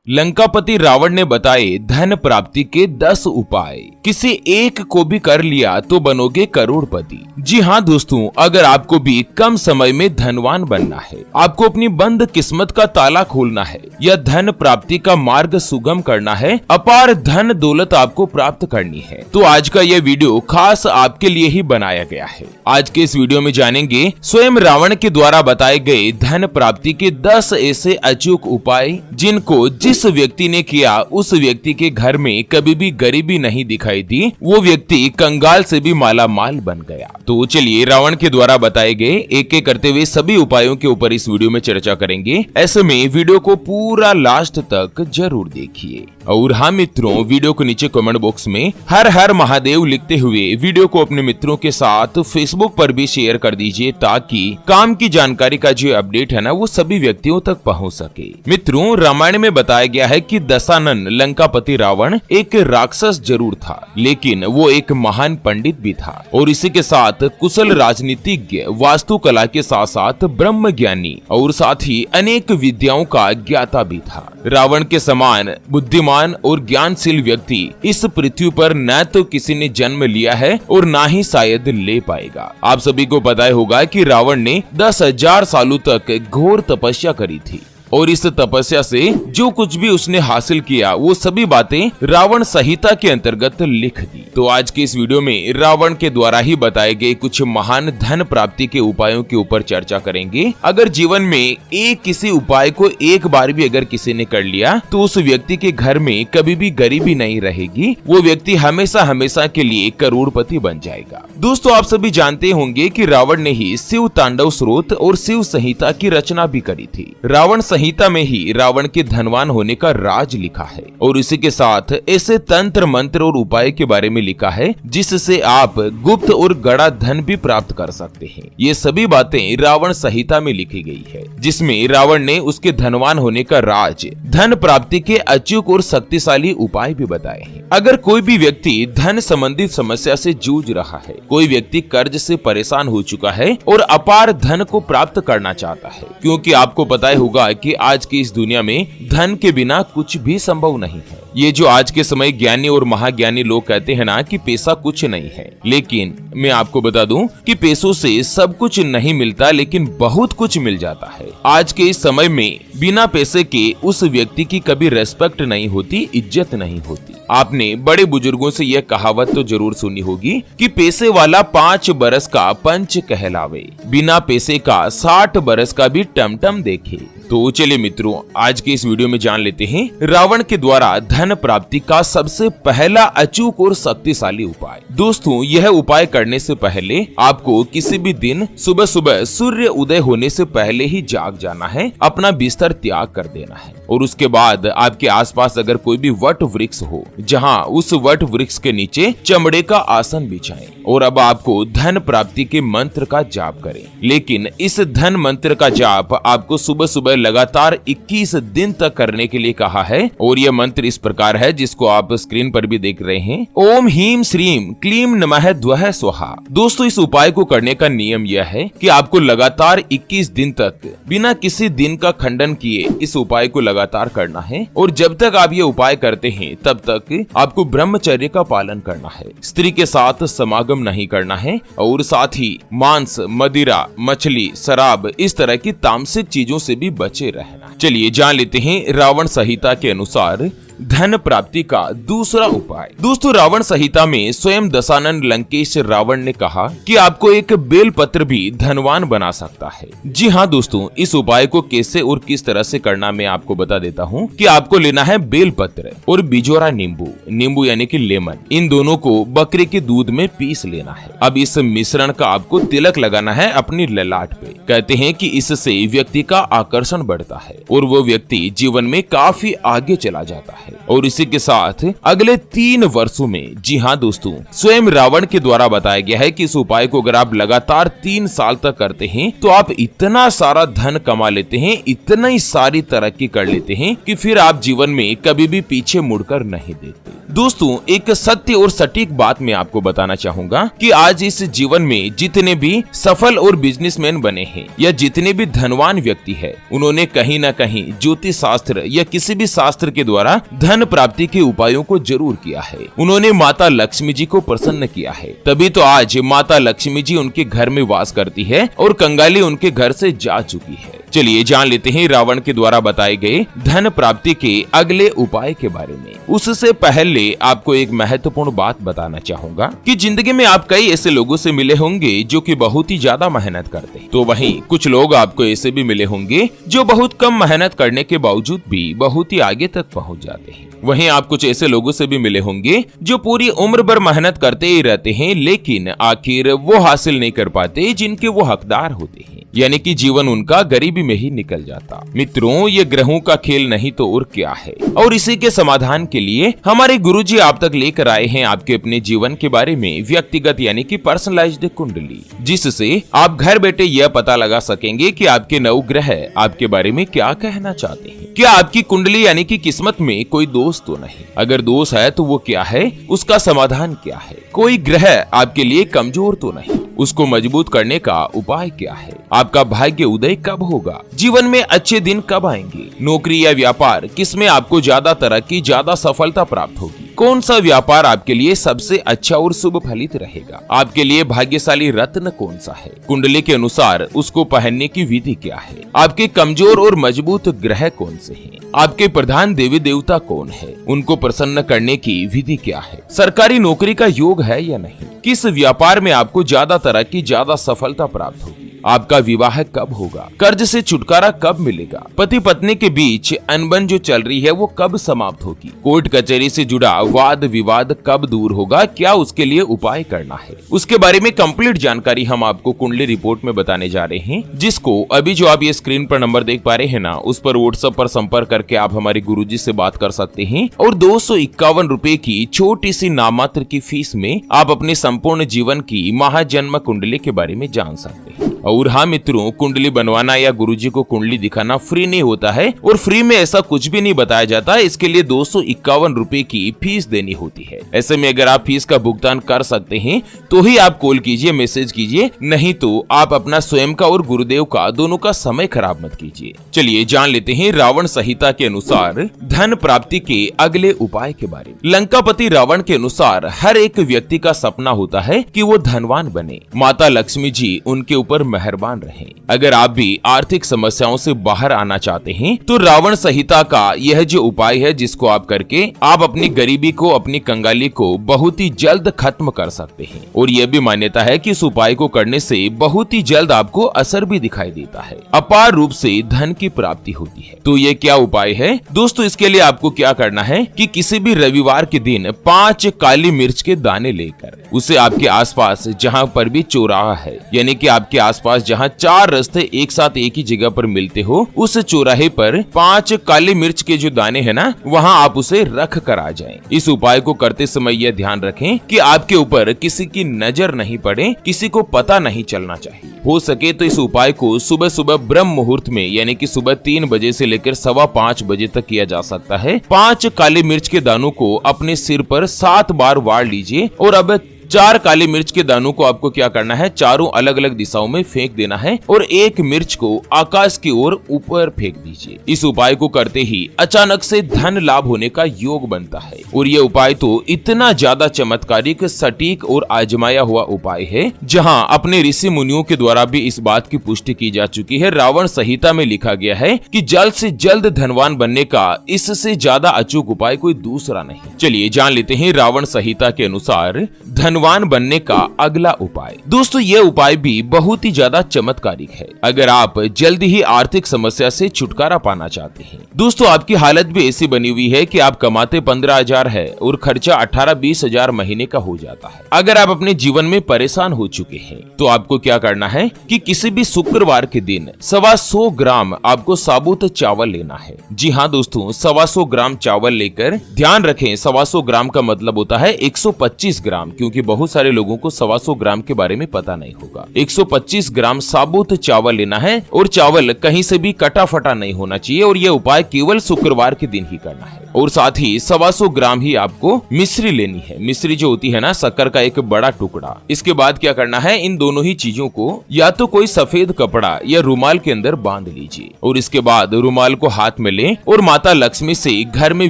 लंकापति रावण ने बताए धन प्राप्ति के 10 उपाय। किसी एक को भी कर लिया तो बनोगे करोड़पति। जी हाँ दोस्तों, अगर आपको भी कम समय में धनवान बनना है, आपको अपनी बंद किस्मत का ताला खोलना है या धन प्राप्ति का मार्ग सुगम करना है, अपार धन दौलत आपको प्राप्त करनी है, तो आज का यह वीडियो खास आपके लिए ही बनाया गया है। आज के इस वीडियो में जानेंगे स्वयं रावण के द्वारा बताए गए धन प्राप्ति के 10 ऐसे अचूक उपाय जिनको जिस व्यक्ति ने किया उस व्यक्ति के घर में कभी भी गरीबी नहीं दिखाई दी, वो व्यक्ति कंगाल से भी माला माल बन गया। तो चलिए रावण के द्वारा बताए गए एक एक करते हुए सभी उपायों के ऊपर इस वीडियो में चर्चा करेंगे। ऐसे में वीडियो को पूरा लास्ट तक जरूर देखिए। और हाँ मित्रों, वीडियो को नीचे कमेंट बॉक्स में हर हर महादेव लिखते हुए वीडियो को अपने मित्रों के साथ फेसबुक पर भी शेयर कर दीजिए, ताकि काम की जानकारी का जो अपडेट है ना वो सभी व्यक्तियों तक पहुंच सके। मित्रों, रामायण में बताया गया है कि दशानन लंकापति रावण एक राक्षस जरूर था, लेकिन वो एक महान पंडित भी था और इसी के साथ कुशल राजनीतिज्ञ, वास्तुकला के साथ साथ ब्रह्म ज्ञानी और साथ ही अनेक विद्याओं का ज्ञाता भी था। रावण के समान बुद्धिमान और ज्ञानशील व्यक्ति इस पृथ्वी पर न तो किसी ने जन्म लिया है और ना ही शायद ले पाएगा। आप सभी को पता होगा कि रावण ने 10,000 सालों तक घोर तपस्या करी थी और इस तपस्या से जो कुछ भी उसने हासिल किया वो सभी बातें रावण संहिता के अंतर्गत लिख दी। तो आज के इस वीडियो में रावण के द्वारा ही बताए गए कुछ महान धन प्राप्ति के उपायों के ऊपर चर्चा करेंगे। अगर जीवन में एक किसी उपाय को एक बार भी अगर किसी ने कर लिया तो उस व्यक्ति के घर में कभी भी गरीबी नहीं रहेगी, वो व्यक्ति हमेशा हमेशा के लिए करोड़पति बन जाएगा। दोस्तों, आप सभी जानते होंगे कि रावण ने ही शिव तांडव स्रोत और शिव संहिता की रचना भी करी थी। रावण संहिता में ही रावण के धनवान होने का राज लिखा है और इसी के साथ ऐसे तंत्र मंत्र और उपाय के बारे में लिखा है जिससे आप गुप्त और गड़ा धन भी प्राप्त कर सकते हैं। ये सभी बातें रावण संहिता में लिखी गई है, जिसमें रावण ने उसके धनवान होने का राज, धन प्राप्ति के अचूक और शक्तिशाली उपाय भी बताए हैं। अगर कोई भी व्यक्ति धन संबंधित समस्या से जूझ रहा है, कोई व्यक्ति कर्ज से परेशान हो चुका है और अपार धन को प्राप्त करना चाहता है, क्योंकि आपको पता होगा कि आज की इस दुनिया में धन के बिना कुछ भी संभव नहीं है। ये जो आज के समय ज्ञानी और महाज्ञानी लोग कहते हैं ना कि पैसा कुछ नहीं है, लेकिन मैं आपको बता दूं कि पैसों से सब कुछ नहीं मिलता, लेकिन बहुत कुछ मिल जाता है। आज के इस समय में बिना पैसे के उस व्यक्ति की कभी रेस्पेक्ट नहीं होती, इज्जत नहीं होती। आपने बड़े बुजुर्गों से यह कहावत तो जरूर सुनी होगी कि पैसे वाला 5 बरस का पंच कहलावे, बिना पैसे का 60 बरस का भी टमटम देखे। तो चलिए मित्रों, आज के इस वीडियो में जान लेते हैं रावण के द्वारा धन प्राप्ति का सबसे पहला अचूक और शक्तिशाली उपाय। दोस्तों, यह उपाय करने से पहले आपको किसी भी दिन सुबह सुबह सूर्य उदय होने से पहले ही जाग जाना है, अपना बिस्तर त्याग कर देना है और उसके बाद आपके आसपास अगर कोई भी वट वृक्ष हो, जहां उस वट वृक्ष के नीचे चमड़े का आसन बिछाएं और अब आपको धन प्राप्ति के मंत्र का जाप करें। लेकिन इस धन मंत्र का जाप आपको सुबह सुबह लगातार 21 दिन तक करने के लिए कहा है और यह मंत्र इस प्रकार है, जिसको आप स्क्रीन पर भी देख रहे हैं। ओम हीम श्रीम क्लीम नमः द्वः स्वाहा। दोस्तों, इस उपाय को करने का नियम यह है कि आपको लगातार 21 दिन तक बिना किसी दिन का खंडन किए इस उपाय को लगातार करना है और जब तक आप ये उपाय करते हैं तब तक आपको ब्रह्मचर्य का पालन करना है, स्त्री के साथ समागम नहीं करना है और साथ ही मांस, मदिरा, मछली, शराब इस तरह की तामसिक चीजों से भी बचे रहना। चलिए जान लेते हैं रावण संहिता के अनुसार धन प्राप्ति का दूसरा उपाय। दोस्तों, रावण संहिता में स्वयं दशानन लंकेश रावण ने कहा कि आपको एक बेल पत्र भी धनवान बना सकता है। जी हाँ दोस्तों, इस उपाय को कैसे और किस तरह से करना मैं आपको बता देता हूँ कि आपको लेना है बेल पत्र और बिजोरा नींबू, नींबू यानी कि लेमन, इन दोनों को बकरे के दूध में पीस लेना है। अब इस मिश्रण का आपको तिलक लगाना है अपनी ललाट पे। कहते हैं कि इससे व्यक्ति का आकर्षण बढ़ता है और वो व्यक्ति जीवन में काफी आगे चला जाता है। है। और इसी के साथ अगले 3 वर्षों में, जी हाँ दोस्तों, स्वयं रावण के द्वारा बताया गया है कि इस उपाय को अगर आप लगातार 3 साल तक करते हैं तो आप इतना सारा धन कमा लेते हैं, इतना ही सारी तरक्की कर लेते हैं कि फिर आप जीवन में कभी भी पीछे मुड़कर नहीं देखते। दोस्तों, एक सत्य और सटीक बात मैं आपको बताना चाहूंगा कि आज इस जीवन में जितने भी सफल और बिजनेसमैन बने हैं या जितने भी धनवान व्यक्ति है, उन्होंने कहीं न कहीं ज्योतिष शास्त्र या किसी भी शास्त्र के द्वारा धन प्राप्ति के उपायों को जरूर किया है। उन्होंने माता लक्ष्मी जी को प्रसन्न किया है, तभी तो आज माता लक्ष्मी जी उनके घर में वास करती है और कंगाली उनके घर से जा चुकी है। चलिए जान लेते हैं रावण के द्वारा बताए गए धन प्राप्ति के अगले उपाय के बारे में। उससे पहले आपको एक महत्वपूर्ण बात बताना चाहूंगा कि जिंदगी में आप कई ऐसे लोगों से मिले होंगे जो कि बहुत ही ज्यादा मेहनत करते हैं, तो वहीं कुछ लोग आपको ऐसे भी मिले होंगे जो बहुत कम मेहनत करने के बावजूद भी बहुत ही आगे तक पहुंच जाते हैं। वहीं आप कुछ ऐसे लोगों से भी मिले होंगे जो पूरी उम्र भर मेहनत करते ही रहते हैं, लेकिन आखिर वो हासिल नहीं कर पाते जिनके वो हकदार होते हैं, यानी कि जीवन उनका गरीबी में ही निकल जाता। मित्रों, ये ग्रहों का खेल नहीं तो और क्या है। और इसी के समाधान के लिए हमारे गुरुजी आप तक लेकर आए हैं आपके अपने जीवन के बारे में व्यक्तिगत यानी कि पर्सनलाइज्ड कुंडली, जिससे आप घर बैठे यह पता लगा सकेंगे कि आपके 9 ग्रह आपके बारे में क्या कहना चाहते हैं। क्या आपकी कुंडली यानी कि किस्मत में कोई दोष तो नहीं? अगर दोष है तो वो क्या है, उसका समाधान क्या है? कोई ग्रह आपके लिए कमजोर तो नहीं, उसको मजबूत करने का उपाय क्या है? आपका भाग्य उदय कब होगा? जीवन में अच्छे दिन कब आएंगे? नौकरी या व्यापार, किसमें आपको ज्यादा तरक्की, ज्यादा सफलता प्राप्त होगी? कौन सा व्यापार आपके लिए सबसे अच्छा और शुभ फलित रहेगा? आपके लिए भाग्यशाली रत्न कौन सा है? कुंडली के अनुसार उसको पहनने की विधि क्या है? आपके कमजोर और मजबूत ग्रह कौन से हैं? आपके प्रधान देवी देवता कौन है? उनको प्रसन्न करने की विधि क्या है? सरकारी नौकरी का योग है या नहीं? किस व्यापार में आपको ज्यादा तरक्की, ज्यादा सफलता प्राप्त होगी? आपका विवाह कब होगा? कर्ज से छुटकारा कब मिलेगा? पति पत्नी के बीच अनबन जो चल रही है वो कब समाप्त होगी? कोर्ट कचहरी से जुड़ा वाद विवाद कब दूर होगा? क्या उसके लिए उपाय करना है? उसके बारे में कंप्लीट जानकारी हम आपको कुंडली रिपोर्ट में बताने जा रहे हैं, जिसको अभी जो आप ये स्क्रीन पर नंबर देख पा रहे हैं ना, उस पर व्हाट्सएप पर संपर्क करके आप हमारे गुरुजी से बात कर सकते हैं और 251 रुपए की छोटी सी नाममात्र की फीस में आप अपने संपूर्ण जीवन की महाजन्म कुंडली के बारे में जान सकते हैं। और हाँ मित्रों, कुंडली बनवाना या गुरुजी को कुंडली दिखाना फ्री नहीं होता है और फ्री में ऐसा कुछ भी नहीं बताया जाता है। इसके लिए 251 रुपए की फीस देनी होती है। ऐसे में अगर आप फीस का भुगतान कर सकते हैं तो ही आप कॉल कीजिए, मैसेज कीजिए, नहीं तो आप अपना स्वयं का और गुरुदेव का दोनों का समय खराब मत कीजिए। चलिए जान लेते हैं रावण संहिता के अनुसार धन प्राप्ति के अगले उपाय के बारे में। लंकापति रावण के अनुसार हर एक व्यक्ति का सपना होता है कि वो धनवान बने, माता लक्ष्मी जी उनके ऊपर मेहरबान रहें। अगर आप भी आर्थिक समस्याओं से बाहर आना चाहते हैं तो रावण संहिता का यह जो उपाय है, जिसको आप करके आप अपनी गरीबी को, अपनी कंगाली को बहुत ही जल्द खत्म कर सकते हैं। और यह भी मान्यता है कि इस उपाय को करने से बहुत ही जल्द आपको असर भी दिखाई देता है, अपार रूप से धन की प्राप्ति होती है। तो ये क्या उपाय है दोस्तों? इसके लिए आपको क्या करना है कि किसी भी रविवार के दिन 5 काली मिर्च के दाने लेकर उसे आपके आसपास जहाँ पर भी चौराहा है, यानी कि आपके आसपास जहाँ 4 रास्ते एक साथ एक ही जगह पर मिलते हो, उस चौराहे पर 5 काली मिर्च के जो दाने हैं ना, वहाँ आप उसे रख कर आ जाएं। इस उपाय को करते समय यह ध्यान रखें कि आपके ऊपर किसी की नजर नहीं पड़े, किसी को पता नहीं चलना चाहिए। हो सके तो इस उपाय को सुबह सुबह ब्रह्म मुहूर्त में, यानी कि सुबह 3 बजे से लेकर 5:15 बजे तक किया जा सकता है। 5 काली मिर्च के दानों को अपने सिर पर 7 बार वार लीजिए और अब 4 काली मिर्च के दानों को आपको क्या करना है, चारों अलग अलग दिशाओं में फेंक देना है और एक मिर्च को आकाश की ओर ऊपर फेंक दीजिए। इस उपाय को करते ही अचानक से धन लाभ होने का योग बनता है। और ये उपाय तो इतना ज्यादा चमत्कारिक, सटीक और आजमाया हुआ उपाय है, जहां अपने ऋषि मुनियों के द्वारा भी इस बात की पुष्टि की जा चुकी है। रावण संहिता में लिखा गया है कि जल्द से जल्द धनवान बनने का इससे ज्यादा अचूक उपाय कोई दूसरा नहीं। चलिए जान लेते हैं रावण संहिता के अनुसार धन धनवान बनने का अगला उपाय। दोस्तों ये उपाय भी बहुत ही ज्यादा चमत्कारिक है अगर आप जल्दी ही आर्थिक समस्या से छुटकारा पाना चाहते हैं। दोस्तों आपकी हालत भी ऐसी बनी हुई है कि आप कमाते 15,000 है और खर्चा 18-20 हजार महीने का हो जाता है। अगर आप अपने जीवन में परेशान हो चुके हैं तो आपको क्या करना है कि किसी भी शुक्रवार के दिन 125 ग्राम आपको साबुत चावल लेना है। जी हाँ दोस्तों, 125 ग्राम चावल लेकर, ध्यान रखें 125 ग्राम का मतलब होता है 125 ग्राम, क्योंकि बहुत सारे लोगों को 125 ग्राम के बारे में पता नहीं होगा। 125 ग्राम साबुत चावल लेना है और चावल कहीं से भी कटा फटा नहीं होना चाहिए और यह उपाय केवल शुक्रवार के दिन ही करना है। और साथ ही 125 ग्राम ही आपको मिश्री लेनी है। मिश्री जो होती है ना, शक्कर का एक बड़ा टुकड़ा। इसके बाद क्या करना है, इन दोनों ही चीजों को या तो कोई सफेद कपड़ा या रुमाल के अंदर बांध लीजिए और इसके बाद रुमाल को हाथ में लें और माता लक्ष्मी से घर में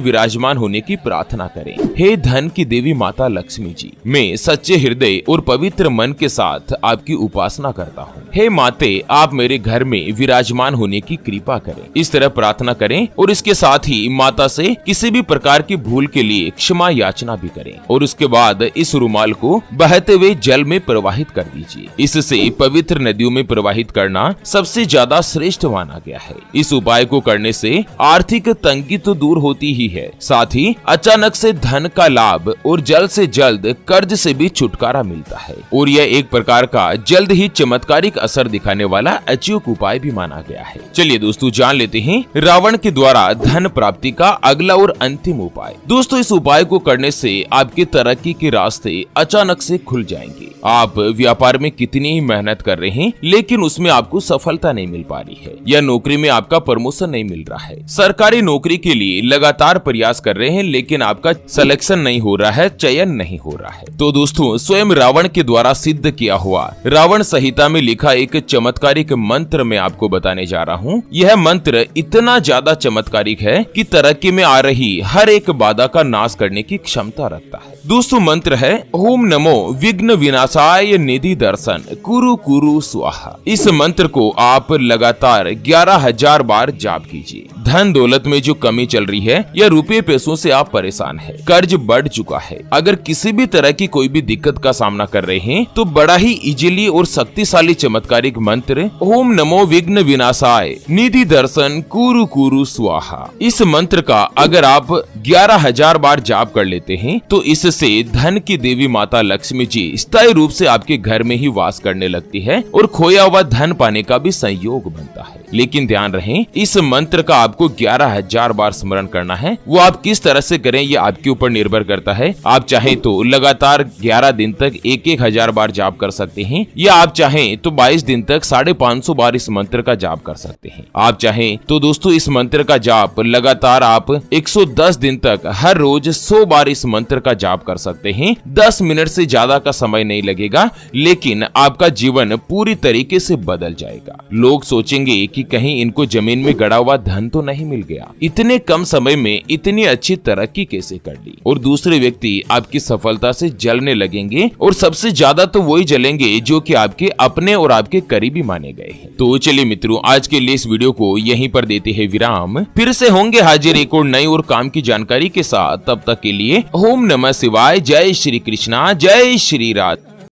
विराजमान होने की प्रार्थना करें। हे धन की देवी माता लक्ष्मी जी, मैं सच्चे हृदय और पवित्र मन के साथ आपकी उपासना करता हूँ। हे माते, आप मेरे घर में विराजमान होने की कृपा करें। इस तरह प्रार्थना करें और इसके साथ ही माता से किसी भी प्रकार की भूल के लिए क्षमा याचना भी करें और उसके बाद इस रुमाल को बहते हुए जल में प्रवाहित कर दीजिए। इससे पवित्र नदियों में प्रवाहित करना सबसे ज्यादा श्रेष्ठ माना गया है। इस उपाय को करने से आर्थिक तंगी तो दूर होती ही है, साथ ही अचानक से धन का लाभ और जल्द से जल्द कर्ज से भी छुटकारा मिलता है और यह एक प्रकार का जल्द ही चमत्कारिक असर दिखाने वाला अचूक उपाय भी माना गया है। चलिए दोस्तों जान लेते हैं रावण के द्वारा धन प्राप्ति का अगला और अंतिम उपाय। दोस्तों इस उपाय को करने से आपके तरक्की के रास्ते अचानक से खुल जाएंगे। आप व्यापार में कितनी ही मेहनत कर रहे हैं लेकिन उसमें आपको सफलता नहीं मिल पा रही है या नौकरी में आपका प्रमोशन नहीं मिल रहा है, सरकारी नौकरी के लिए लगातार प्रयास कर रहे हैं लेकिन आपका सिलेक्शन नहीं हो रहा है, चयन नहीं हो रहा है, तो दोस्तों स्वयं रावण के द्वारा सिद्ध किया हुआ रावण संहिता में लिखा एक चमत्कारिक मंत्र मैं आपको बताने जा रहा हूँ। यह मंत्र इतना ज्यादा चमत्कारिक है कि तरक्की में आ रही हर एक बाधा का नाश करने की क्षमता रखता है। दोस्तों मंत्र है ओम नमो विघ्न विनाशाय निधि दर्शन कुरु कुरु स्वाहा। इस मंत्र को आप लगातार 11,000 बार जाप कीजिए। धन दौलत में जो कमी चल रही है या रुपये पैसों से आप परेशान हैं, कर्ज बढ़ चुका है, अगर किसी भी तरह की कोई भी दिक्कत का सामना कर रहे हैं तो बड़ा ही इजीली और शक्तिशाली चमत्कारिक मंत्र ओम नमो विघ्न विनाशाय निधि दर्शन कुरु कुरु स्वाहा। इस मंत्र का अगर आप 11,000 बार जाप कर लेते हैं तो इससे धन की देवी माता लक्ष्मी जी स्थायी रूप से आपके घर में ही वास करने लगती है और खोया हुआ धन पाने का भी संयोग बनता है। लेकिन ध्यान रहे इस मंत्र का आपको 11,000 बार स्मरण करना है। वो आप किस तरह से करें ये आपके ऊपर निर्भर करता है। आप चाहे तो लगातार 11 दिन तक 1,000 बार जाप कर सकते हैं या आप चाहें तो 22 दिन तक 550 बार इस मंत्र का जाप कर सकते हैं। आप चाहें तो दोस्तों इस मंत्र का जाप लगातार आप 110 दिन तक हर रोज 100 बार इस मंत्र का जाप कर सकते हैं। 10 मिनट से ज्यादा का समय नहीं लगेगा लेकिन आपका जीवन पूरी तरीके से बदल जाएगा। लोग सोचेंगे कि कहीं इनको जमीन में गड़ा हुआ धन तो नहीं मिल गया, इतने कम समय में इतनी अच्छी तरक्की कैसे कर ली। और दूसरे व्यक्ति आपकी सफलता से जलने लगेंगे और सबसे ज्यादा तो वही जलेंगे जो कि आपके अपने और आपके करीबी माने गए हैं। तो चलिए मित्रों आज के लिए इस वीडियो को यहीं पर देते हैं विराम। फिर से होंगे हाजिर एक और नई और काम की जानकारी के साथ। तब तक के लिए ओम नमः शिवाय, जय श्री कृष्णा, जय श्री राधे।